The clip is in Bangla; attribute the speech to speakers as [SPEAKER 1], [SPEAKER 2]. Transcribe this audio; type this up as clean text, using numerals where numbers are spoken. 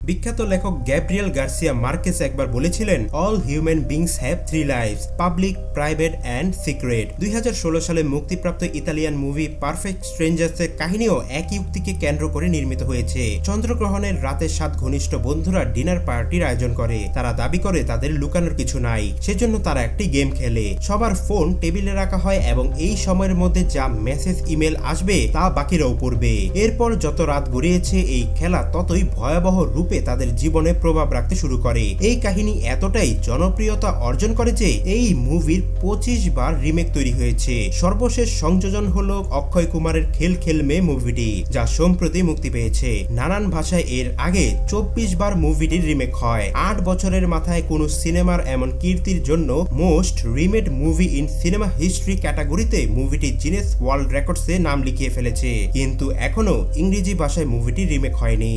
[SPEAKER 1] বিখ্যাত লেখক গ্যাব্রিয়েল গার্সিয়া মার্কেস একবার বলেছিলেন, all human beings have three lives, public, private and secret. 2016 সালে মুক্তিপ্রাপ্ত ইতালিয়ান মুভি পারফেক্ট স্ট্রেঞ্জার্সের কাহিনীও একই উক্তিকে কেন্দ্র করে নির্মিত হয়েছে। চন্দ্রগ্রহণের রাতে 7 ঘনিষ্ঠ বন্ধুরা ডিনার পার্টির আয়োজন করে। তারা দাবি করে তাদের লুকানোর কিছু নাই, সেজন্য তারা একটি গেম খেলে। সবার ফোন টেবিলে রাখা হয় এবং এই সময়ের মধ্যে যা মেসেজ ইমেল আসবে তা বাকিরাও পড়বে। এরপর যত রাত গড়িয়েছে এই খেলা ততই ভয়াবহ রূপে তাদের জীবনে প্রভাব রাখতে শুরু করে। এই কাহিনী এতটাই জনপ্রিয়তা অর্জন করে যে এই মুভির 25 বার রিমেক তৈরি হয়েছে। সর্বশেষ সংযোজন হলো অক্ষয় কুমারের খেল খেল মে মুভিটি, যা সম্প্রতি মুক্তি পেয়েছে। নানান ভাষায় এর আগে 24 বার মুভিটির রিমেক হয়। 8 বছরের মাথায় কোন সিনেমার এমন কীর্তির জন্য most রিমেড movie in cinema history ক্যাটাগরিতে মুভিটি গিনেস ওয়ার্ল্ড রেকর্ডসে নাম লিখিয়ে ফেলেছে, কিন্তু এখনো ইংরেজি ভাষায় মুভিটি রিমেক হয়নি।